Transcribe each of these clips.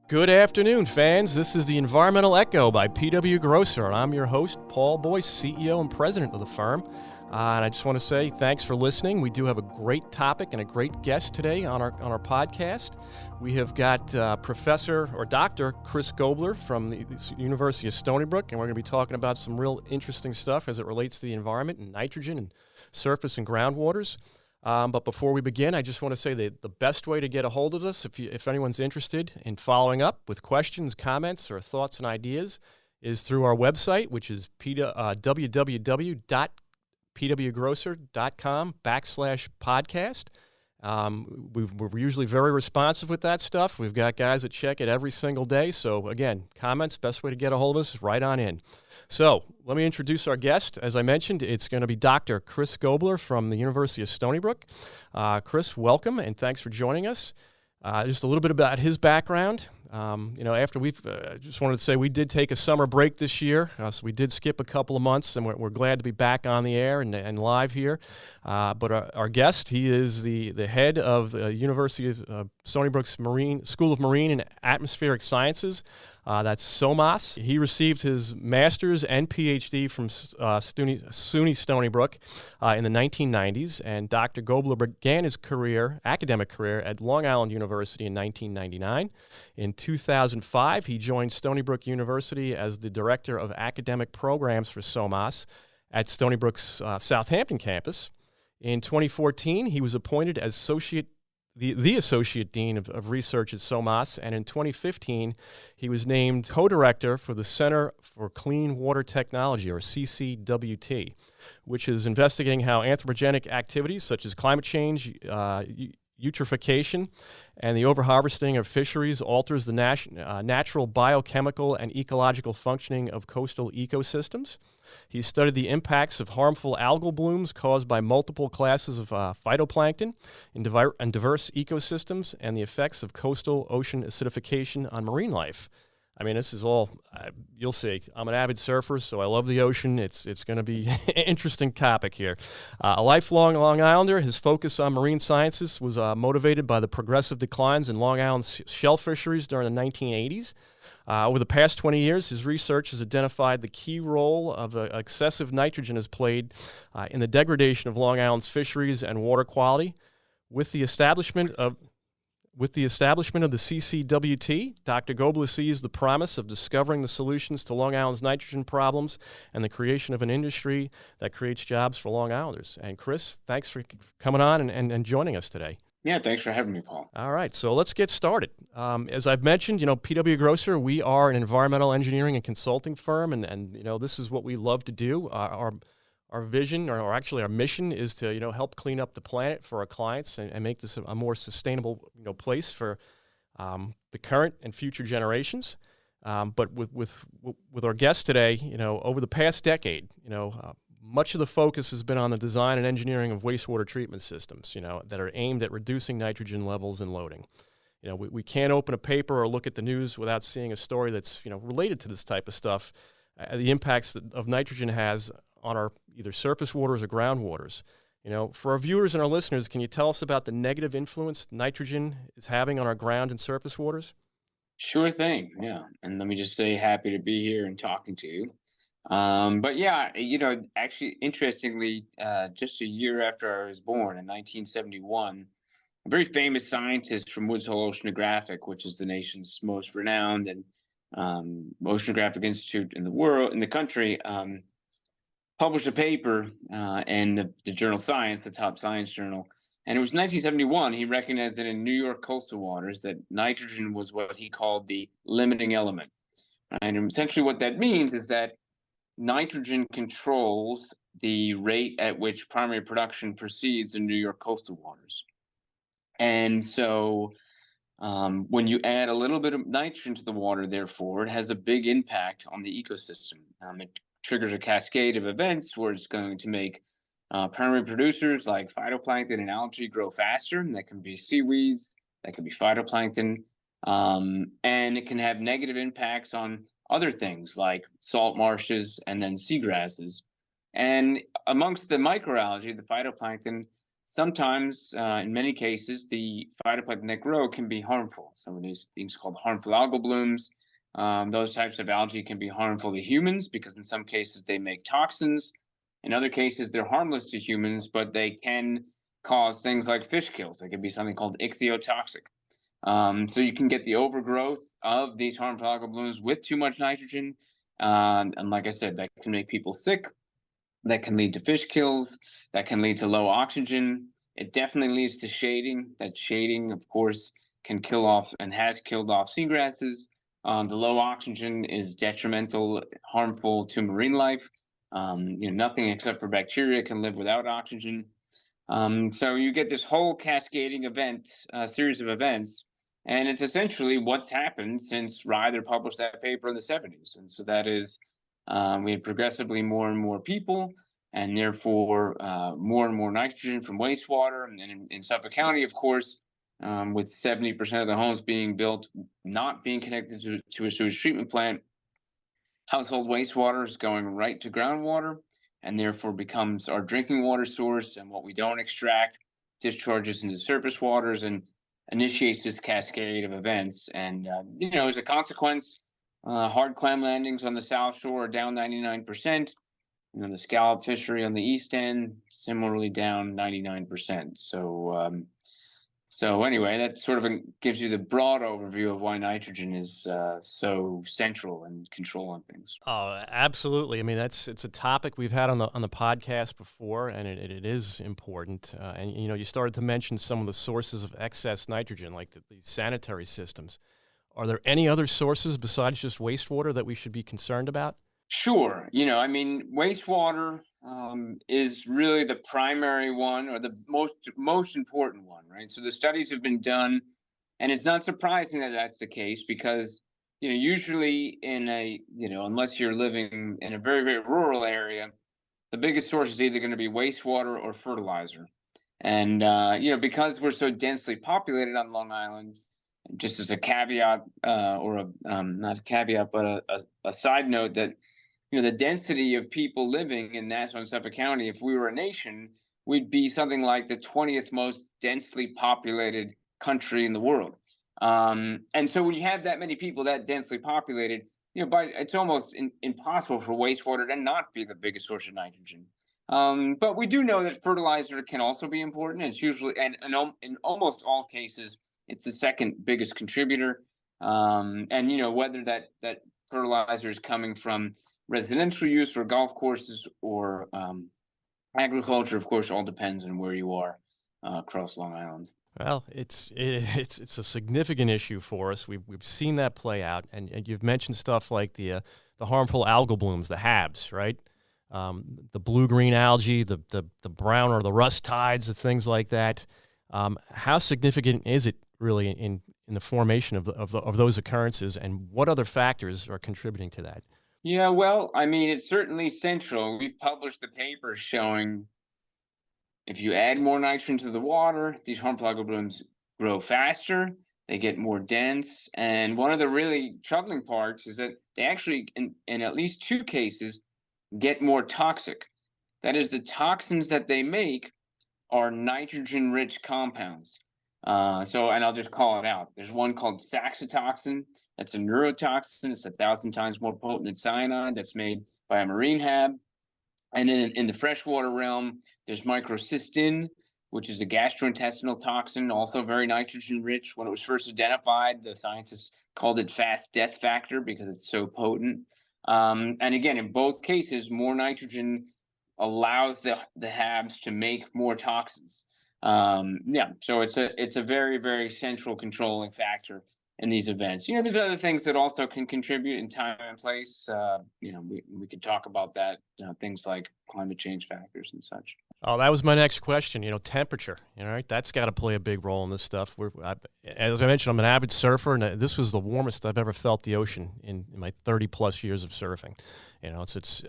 Good afternoon, fans. This is the Environmental Echo by PW Grosser, and I'm your host, Paul Boyce, CEO and president of the firm. And I just want to say thanks for listening. We do have a great topic and a great guest today on our podcast. We have got Professor or Dr. Chris Gobler from the University of Stony Brook, and we're going to be talking about some real interesting stuff as it relates to the environment and nitrogen and surface and groundwaters. But before we begin, I just want to say that the best way to get a hold of us, if anyone's interested in following up with questions, comments, or thoughts and ideas, is through our website, which is www.pwgrosser.com/podcast. We're usually very responsive with that stuff. We've got guys that check it every single day. So again, comments, best way to get a hold of us is right on in. So let me introduce our guest. As I mentioned, it's going to be Dr. Chris Gobler from the University of Stony Brook. Chris, welcome, and thanks for joining us. Just a little bit about his background. After we've just wanted to say we did take a summer break this year, so we did skip a couple of months, and we're glad to be back on the air and live here. But our guest, he is the head of the University of Stony Brook's School of Marine and Atmospheric Sciences. That's SOMAS. He received his master's and PhD from SUNY Stony Brook in the 1990s, and Dr. Gobler began his academic career at Long Island University in 1999. In 2005, he joined Stony Brook University as the Director of Academic Programs for SOMAS at Stony Brook's Southampton campus. In 2014, he was appointed as the Associate Dean of Research at SOMAS, and in 2015, he was named co-director for the Center for Clean Water Technology, or CCWT, which is investigating how anthropogenic activities such as climate change, eutrophication, and the overharvesting of fisheries alters the natural biochemical and ecological functioning of coastal ecosystems. He studied the impacts of harmful algal blooms caused by multiple classes of phytoplankton in diverse ecosystems and the effects of coastal ocean acidification on marine life. I mean, this is all, you'll see. I'm an avid surfer, so I love the ocean. It's going to be an interesting topic here. A lifelong Long Islander, his focus on marine sciences was motivated by the progressive declines in Long Island's shell fisheries during the 1980s. Over the past 20 years, his research has identified the key role of excessive nitrogen has played in the degradation of Long Island's fisheries and water quality. With the establishment of the CCWT, Dr. Gobler sees the promise of discovering the solutions to Long Island's nitrogen problems and the creation of an industry that creates jobs for Long Islanders. And Chris, thanks for coming on and joining us today. Yeah, thanks for having me, Paul. All right, so let's get started. As I've mentioned, PW Grosser, we are an environmental engineering and consulting firm, and this is what we love to do. Our vision, or actually our mission, is to help clean up the planet for our clients and make this a more sustainable place for the current and future generations. But with our guest today, over the past decade, much of the focus has been on the design and engineering of wastewater treatment systems, that are aimed at reducing nitrogen levels and loading. We can't open a paper or look at the news without seeing a story that's related to this type of stuff, the impacts of nitrogen has on our either surface waters or groundwaters. For our viewers and our listeners, can you tell us about the negative influence nitrogen is having on our ground and surface waters? Sure thing. Yeah. And let me just say, happy to be here and talking to you. But yeah, actually, interestingly, just a year after I was born in 1971, a very famous scientist from Woods Hole Oceanographic, which is the nation's most renowned and oceanographic institute in the country, published a paper in the journal Science, the top science journal. And it was 1971. He recognized that in New York coastal waters that nitrogen was what he called the limiting element. And essentially what that means is that nitrogen controls the rate at which primary production proceeds in New York coastal waters. And so when you add a little bit of nitrogen to the water, therefore, it has a big impact on the ecosystem. It triggers a cascade of events where it's going to make primary producers like phytoplankton and algae grow faster, and that can be seaweeds, that can be phytoplankton, and it can have negative impacts on other things like salt marshes and then seagrasses. And amongst the microalgae, the phytoplankton, sometimes, in many cases, the phytoplankton that grow can be harmful. Some of these things called harmful algal blooms. Those types of algae can be harmful to humans because in some cases they make toxins. In other cases, they're harmless to humans, but they can cause things like fish kills. They can be something called ichthyotoxic. So you can get the overgrowth of these harmful algal blooms with too much nitrogen. And like I said, that can make people sick. That can lead to fish kills. That can lead to low oxygen. It definitely leads to shading. That shading, of course, can kill off and has killed off seagrasses. The low oxygen is detrimental, harmful to marine life. Nothing except for bacteria can live without oxygen. So you get this whole cascading event, series of events, and it's essentially what's happened since Ryder published that paper in the 70s. And so that is, we had progressively more and more people, and therefore more and more nitrogen from wastewater. And in Suffolk County, of course, with 70% of the homes being built not being connected to a sewage treatment plant, household wastewater is going right to groundwater and therefore becomes our drinking water source. And what we don't extract discharges into surface waters and initiates this cascade of events. And, as a consequence, hard clam landings on the South Shore are down 99%. The scallop fishery on the east end, similarly down 99%. So anyway, that sort of gives you the broad overview of why nitrogen is so central in controlling things. Oh, absolutely. I mean, it's a topic we've had on the podcast before, and it is important. And you started to mention some of the sources of excess nitrogen, like these sanitary systems. Are there any other sources besides just wastewater that we should be concerned about? Sure. Wastewater is really the primary one or the most important one, right? So the studies have been done, and it's not surprising that that's the case because usually unless you're living in a very, very rural area, the biggest source is either going to be wastewater or fertilizer. And because we're so densely populated on Long Island, just as a caveat, or not a caveat, but a side note that the density of people living in Nassau and Suffolk County, if we were a nation, we'd be something like the 20th most densely populated country in the world. And so when you have that many people that densely populated, it's almost impossible for wastewater to not be the biggest source of nitrogen. But we do know that fertilizer can also be important. It's usually, and in almost all cases, it's the second biggest contributor. And whether that fertilizer is coming from residential use or golf courses or agriculture, of course, all depends on where you are across Long Island. Well, it's a significant issue for us. We've seen that play out, and you've mentioned stuff like the harmful algal blooms, the HABs, right? The blue-green algae, the brown or the rust tides, the things like that. How significant is it really in the formation of those occurrences, and what other factors are contributing to that? Yeah, well, I mean, it's certainly central. We've published the papers showing if you add more nitrogen to the water, these harmful algal blooms grow faster, they get more dense. And one of the really troubling parts is that they actually, in at least two cases, get more toxic. That is, the toxins that they make are nitrogen rich compounds. And I'll just call it out. There's one called saxitoxin. That's a neurotoxin. It's 1,000 times more potent than cyanide. That's made by a marine HAB. And then in the freshwater realm, there's microcystin, which is a gastrointestinal toxin, also very nitrogen rich. When it was first identified, the scientists called it fast death factor because it's so potent. And again, in both cases, more nitrogen allows the HABs to make more toxins. So it's a very, very central controlling factor in these events. There's other things that also can contribute in time and place. We could talk about that. Things like climate change factors and such. Oh, that was my next question. Temperature. Right? That's got to play a big role in this stuff. As I mentioned, I'm an avid surfer, and this was the warmest I've ever felt the ocean in my 30 plus years of surfing. It's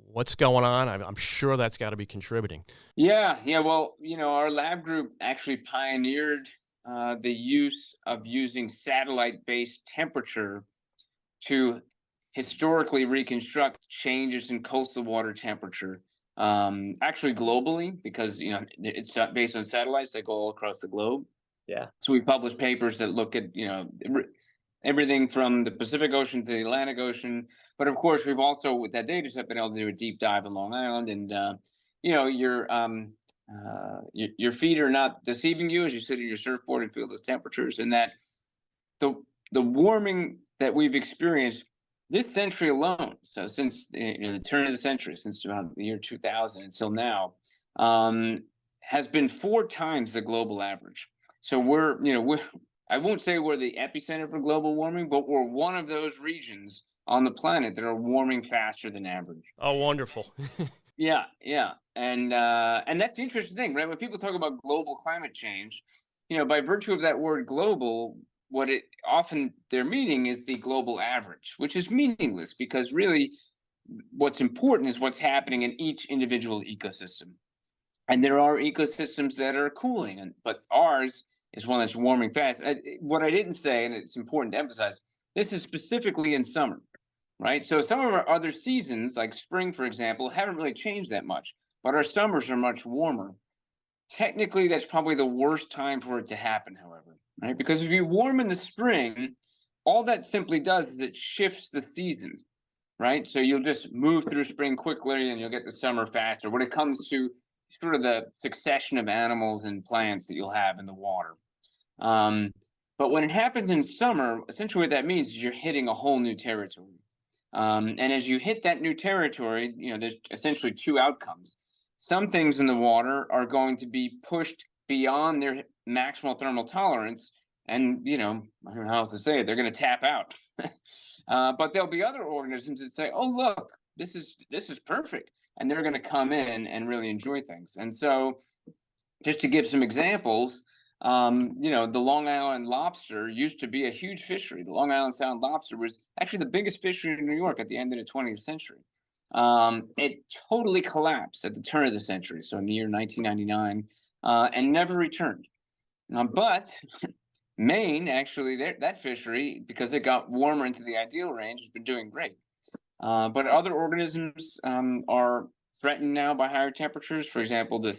what's going on. I'm sure that's got to be contributing. Yeah. Well, our lab group actually pioneered the use of using satellite-based temperature to historically reconstruct changes in coastal water temperature actually globally, because it's based on satellites that go all across the globe. Yeah. So we publish papers that look at everything from the Pacific Ocean to the Atlantic Ocean. But of course, we've also, with that data set, been able to do a deep dive in Long Island, and you know your feet are not deceiving you as you sit in your surfboard and feel those temperatures, and that the the warming that we've experienced this century alone, so since the turn of the century, since about the year 2000 until now, um, has been 4 times the global average. So we're I won't say we're the epicenter for global warming, but we're one of those regions on the planet that are warming faster than average. Oh, wonderful. Yeah, yeah, and that's the interesting thing, right? When people talk about global climate change, by virtue of that word global, what it often their meaning is the global average, which is meaningless because really, what's important is what's happening in each individual ecosystem. And there are ecosystems that are cooling, but ours is one that's warming fast. What I didn't say, and it's important to emphasize, this is specifically in summer, right? So some of our other seasons, like spring, for example, haven't really changed that much, but our summers are much warmer. Technically, that's probably the worst time for it to happen, however, right? Because if you warm in the spring, all that simply does is it shifts the seasons, right? So you'll just move through spring quickly and you'll get the summer faster when it comes to sort of the succession of animals and plants that you'll have in the water. Um, but when it happens in summer, essentially what that means is you're hitting a whole new territory. And as you hit that new territory, there's essentially two outcomes. Some things in the water are going to be pushed beyond their maximal thermal tolerance, and I don't know how else to say it. They're going to tap out. But there'll be other organisms that say, "Oh, look, this is perfect," and they're going to come in and really enjoy things. And so, just to give some examples, the Long Island lobster used to be a huge fishery. The Long Island Sound lobster was actually the biggest fishery in New York at the end of the 20th century. It totally collapsed at the turn of the century, so in the year 1999, and never returned. But Maine, actually, that fishery, because it got warmer into the ideal range, has been doing great. But other organisms are threatened now by higher temperatures. For example, the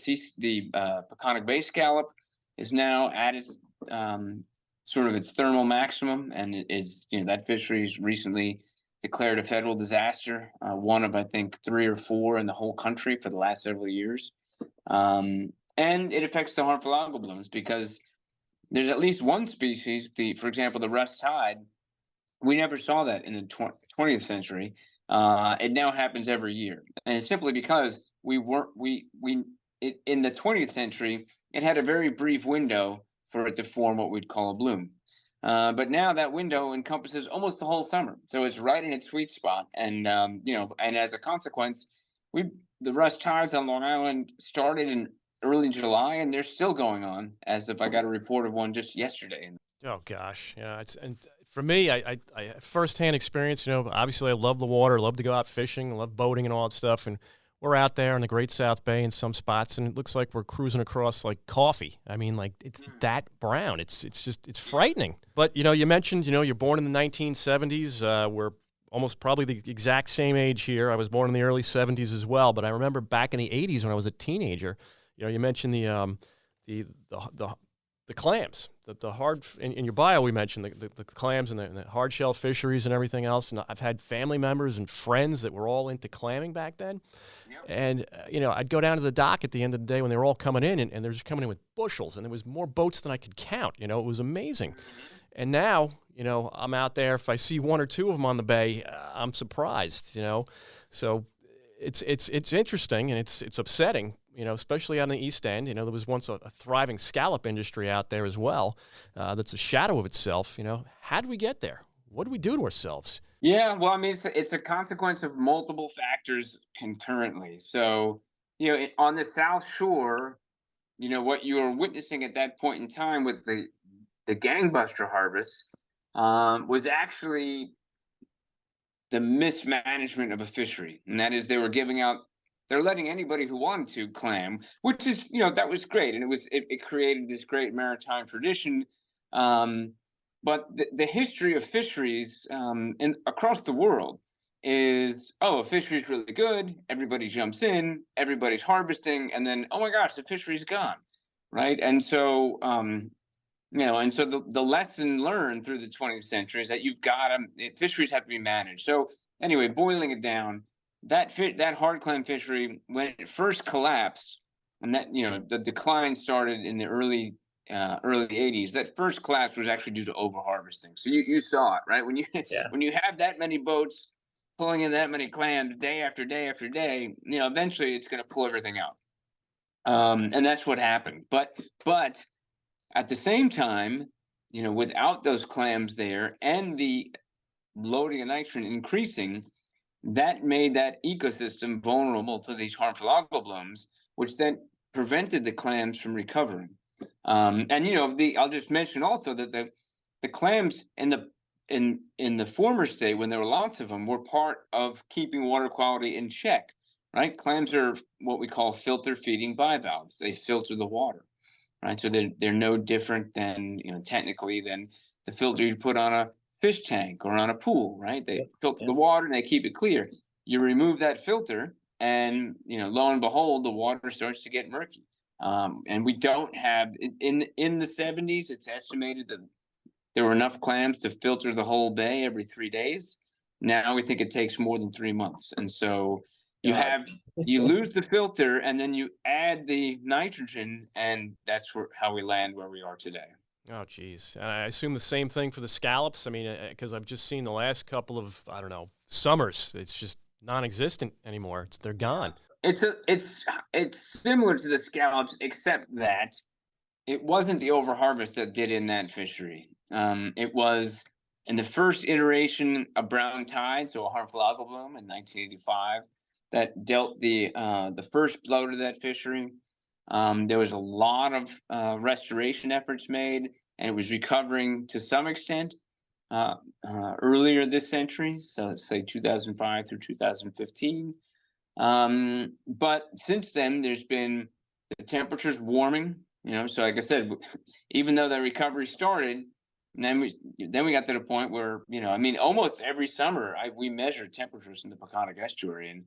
Peconic bay scallop is now at its sort of its thermal maximum, and it is that fishery's recently declared a federal disaster, one of I think 3 or 4 in the whole country for the last several years. And it affects the harmful algal blooms because there's at least one species, for example, the Russ tide. We never saw that in the 20th century. It now happens every year, and it's simply because we weren't we it, in the 20th century it had a very brief window for it to form what we'd call a bloom. But now that window encompasses almost the whole summer, so it's right in its sweet spot. And as a consequence, we the Russ tides on Long Island started in early July, and they're still going on. As if I got a report of one just yesterday. Oh gosh, yeah. And for me, I firsthand experience. Obviously, I love the water, love to go out fishing, love boating and all that stuff. And we're out there in the Great South Bay in some spots, and it looks like we're cruising across like coffee. I mean, like it's that brown. It's frightening. But you mentioned you're born in the 1970s. We're almost probably the exact same age here. I was born in the early 70s as well. But I remember back in the 80s when I was a teenager. You mentioned the clams, the hard in your bio. We mentioned the clams and the hard shell fisheries and everything else. And I've had family members and friends that were all into clamming back then. Yep. And I'd go down to the dock at the end of the day when they were all coming in, and they're just coming in with bushels, and there was more boats than I could count. It was amazing. Mm-hmm. And now I'm out there. If I see 1 or 2 of them on the bay, I'm surprised. So it's interesting, and it's upsetting. Especially on the East End, there was once a thriving scallop industry out there as well. That's a shadow of itself. How did we get there? What do we do to ourselves? Yeah, well, I mean, it's a consequence of multiple factors concurrently. So, on the South Shore, what you were witnessing at that point in time with the gangbuster harvest was actually the mismanagement of a fishery, and that is they're letting anybody who wanted to clam, which is, that was great. And it created this great maritime tradition. But the history of fisheries across the world is, oh, a fishery's really good, everybody jumps in, everybody's harvesting, and then, oh my gosh, the fishery's gone, right? And so, and so the lesson learned through the 20th century is that you've got to, fisheries have to be managed. So anyway, boiling it down, that hard clam fishery, when it first collapsed, and that, the decline started in the early 80s. That first collapse was actually due to overharvesting. So you saw it, right? When you Yeah. when you have that many boats pulling in that many clams day after day after day, eventually it's going to pull everything out. And that's what happened. But at the same time, without those clams there and the loading of nitrogen increasing, that made that ecosystem vulnerable to these harmful algal blooms, which then prevented the clams from recovering. And I'll just mention also that the clams in the former state, when there were lots of them, were part of keeping water quality in check. Right? Clams are what we call filter feeding bivalves. They filter the water. Right? So they're no different than, technically, than the filter you put on a fish tank or on a pool. Right? They filter the water and they keep it clear. You remove that filter, and lo and behold, the water starts to get murky. And we don't have, in the 70s, it's estimated that there were enough clams to filter the whole bay every 3 days. Now we think it takes more than 3 months. And so you lose the filter, and then you add the nitrogen, and that's how we land where we are today. Oh, geez. And I assume the same thing for the scallops. I mean, because I've just seen the last couple of, I don't know, summers. It's just non-existent anymore. They're gone. It's similar to the scallops, except that it wasn't the overharvest that did in that fishery. It was in the first iteration of brown tide, so a harmful algal bloom in 1985, that dealt the first blow to that fishery. There was a lot of restoration efforts made, and it was recovering to some extent earlier this century, so let's say 2005 through 2015. But since then, there's been the temperatures warming. So like I said, even though that recovery started, and then we got to the point where, almost every summer we measure temperatures in the Peconic estuary, and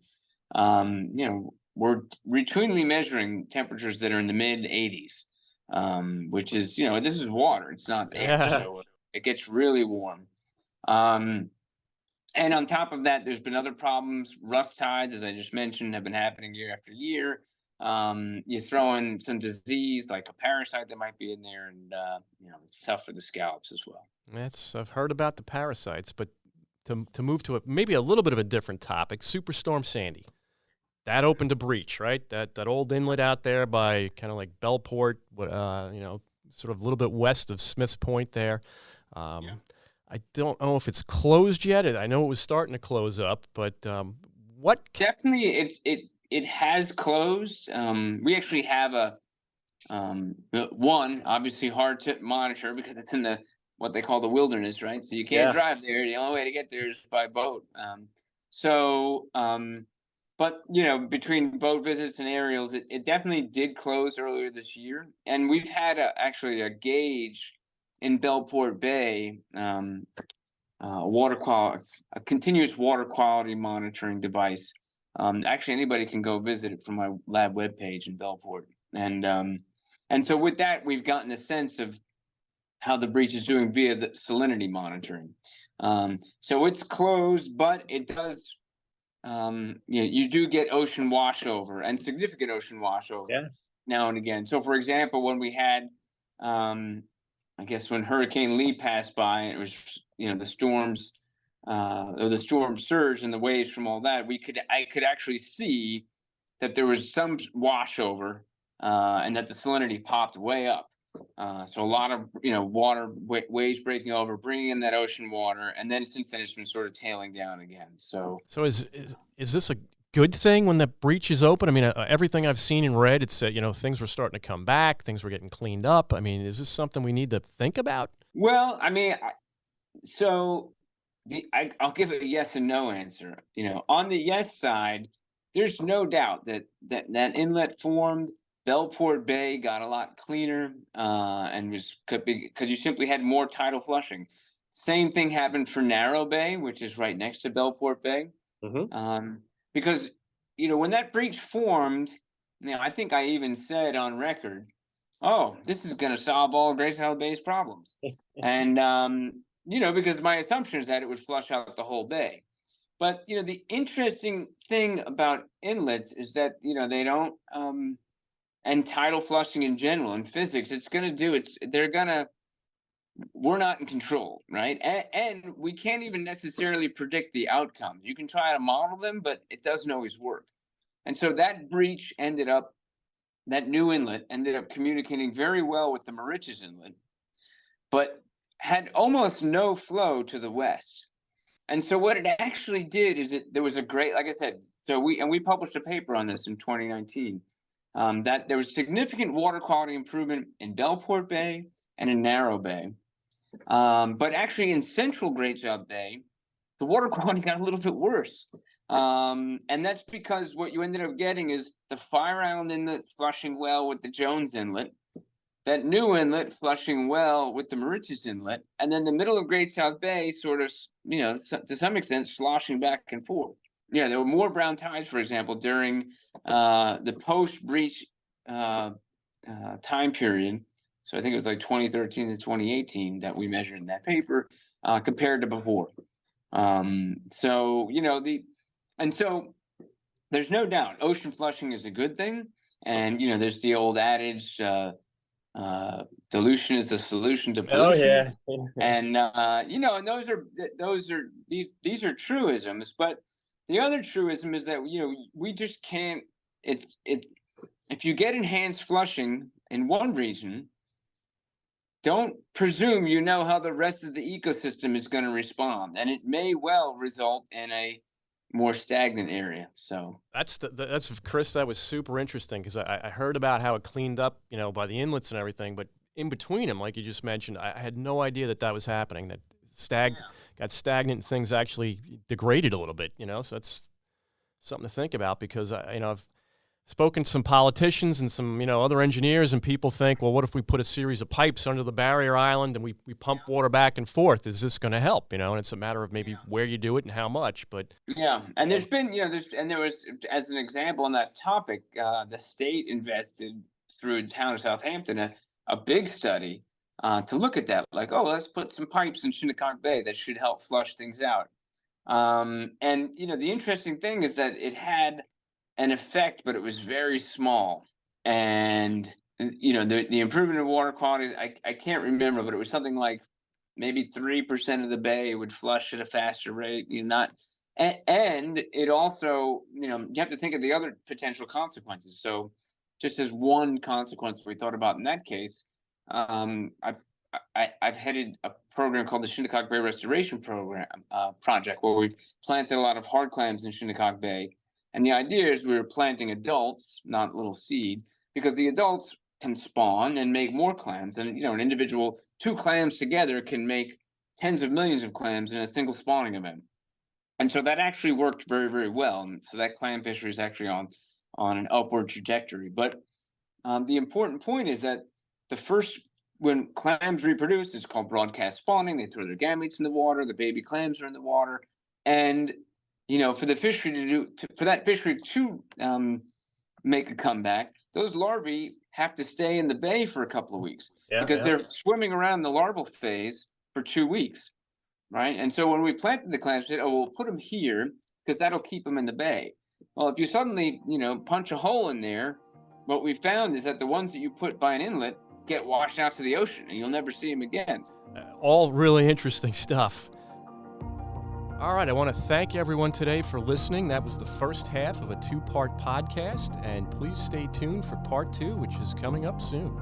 we're routinely measuring temperatures that are in the mid 80s, which is, this is water, it's not air, so it gets really warm. And on top of that, there's been other problems. Rust tides, as I just mentioned, have been happening year after year. You throw in some disease like a parasite that might be in there, and it's tough for the scallops as well. I've heard about the parasites, but to move to maybe a little bit of a different topic, Superstorm Sandy. That opened a breach, right? That old inlet out there by kind of like Bellport, sort of a little bit west of Smith's Point there. I don't know if it's closed yet. I know it was starting to close up, but what? Definitely, it has closed. We actually have one obviously hard to monitor because it's in what they call the wilderness, right? So you can't drive there. The only way to get there is by boat. But between boat visits and aerials, it definitely did close earlier this year, and we've had actually a gauge in Bellport Bay, a continuous water quality monitoring device. Actually, anybody can go visit it from my lab webpage in Bellport, and so with that, we've gotten a sense of how the breach is doing via the salinity monitoring. So it's closed, but it does. You do get ocean washover and significant ocean washover now and again. So, for example, when we had, I guess when Hurricane Lee passed by, it was the storms, or the storm surge and the waves from all that. I could actually see that there was some washover, and that the salinity popped way up. So a lot of water waves breaking over, bringing in that ocean water, and then since then it's been sort of tailing down again. So is this a good thing when the breach is open? I mean, everything I've seen and read, it's things were starting to come back, things were getting cleaned up. I mean, is this something we need to think about? Well, I mean, I'll give it a yes and no answer. On the yes side, there's no doubt that inlet formed. Bellport Bay got a lot cleaner, and could be because you simply had more tidal flushing. Same thing happened for Narrow Bay, which is right next to Bellport Bay. Hmm. Because when that breach formed, I think I even said on record, "Oh, this is going to solve all Great South Bay's problems," and because my assumption is that it would flush out the whole bay. But the interesting thing about inlets is that they don't, and tidal flushing in general in physics, it's going to do it's they're going to we're not in control, right? And we can't even necessarily predict the outcomes. You can try to model them, but it doesn't always work. And so that new inlet ended up communicating very well with the Mauritius Inlet, but had almost no flow to the west. And so what it actually did is there was a great, like I said, so we published a paper on this in 2019, that there was significant water quality improvement in Bellport Bay and in Narrow Bay. But actually in central Great South Bay, the water quality got a little bit worse. And that's because what you ended up getting is the Fire Island Inlet flushing well with the Jones Inlet, that new inlet flushing well with the Mauritius Inlet, and then the middle of Great South Bay sort of, to some extent, sloshing back and forth. Yeah, there were more brown tides, for example, during the post-breach time period. So I think it was like 2013 to 2018 that we measured in that paper, compared to before. So there's no doubt ocean flushing is a good thing, and there's the old adage, dilution is the solution to pollution. Oh yeah. And and these are truisms, but the other truism is that we just can't. If you get enhanced flushing in one region, don't presume how the rest of the ecosystem is going to respond, and it may well result in a more stagnant area. So That's Chris. That was super interesting because I heard about how it cleaned up, by the inlets and everything. But in between them, like you just mentioned, I had no idea that was happening. That got stagnant and things actually degraded a little bit. So that's something to think about because I've spoken to some politicians and some other engineers, and people think, well, what if we put a series of pipes under the barrier island and we pump water back and forth? Is this going to help? And it's a matter of maybe where you do it and how much. But and there's been there was, as an example on that topic, the state invested through the town of Southampton a big study to look at that, like, oh, let's put some pipes in Shinnecock Bay that should help flush things out. And the interesting thing is that it had an effect, but it was very small. And the improvement in water quality, I can't remember, but it was something like maybe 3% of the bay would flush at a faster rate. And it also, you have to think of the other potential consequences. So just as one consequence we thought about in that case, I've headed a program called the Shinnecock Bay Restoration Project, where we've planted a lot of hard clams in Shinnecock Bay. And the idea is we were planting adults, not little seed, because the adults can spawn and make more clams. And, an individual, 2 clams together can make tens of millions of clams in a single spawning event. And so that actually worked very, very well. And so that clam fishery is actually on an upward trajectory. But the important point is that when clams reproduce, it's called broadcast spawning. They throw their gametes in the water. The baby clams are in the water. And for the fishery to make a comeback, those larvae have to stay in the bay for a couple of weeks because they're swimming around the larval phase for 2 weeks, right? And so when we planted the clams, we said, oh, we'll put them here because that'll keep them in the bay. Well, if you suddenly, punch a hole in there, what we found is that the ones that you put by an inlet get washed out to the ocean and you'll never see them again. All really interesting stuff. All right, I want to thank everyone today for listening. That was the first half of a 2-part podcast, and please stay tuned for part 2, which is coming up soon.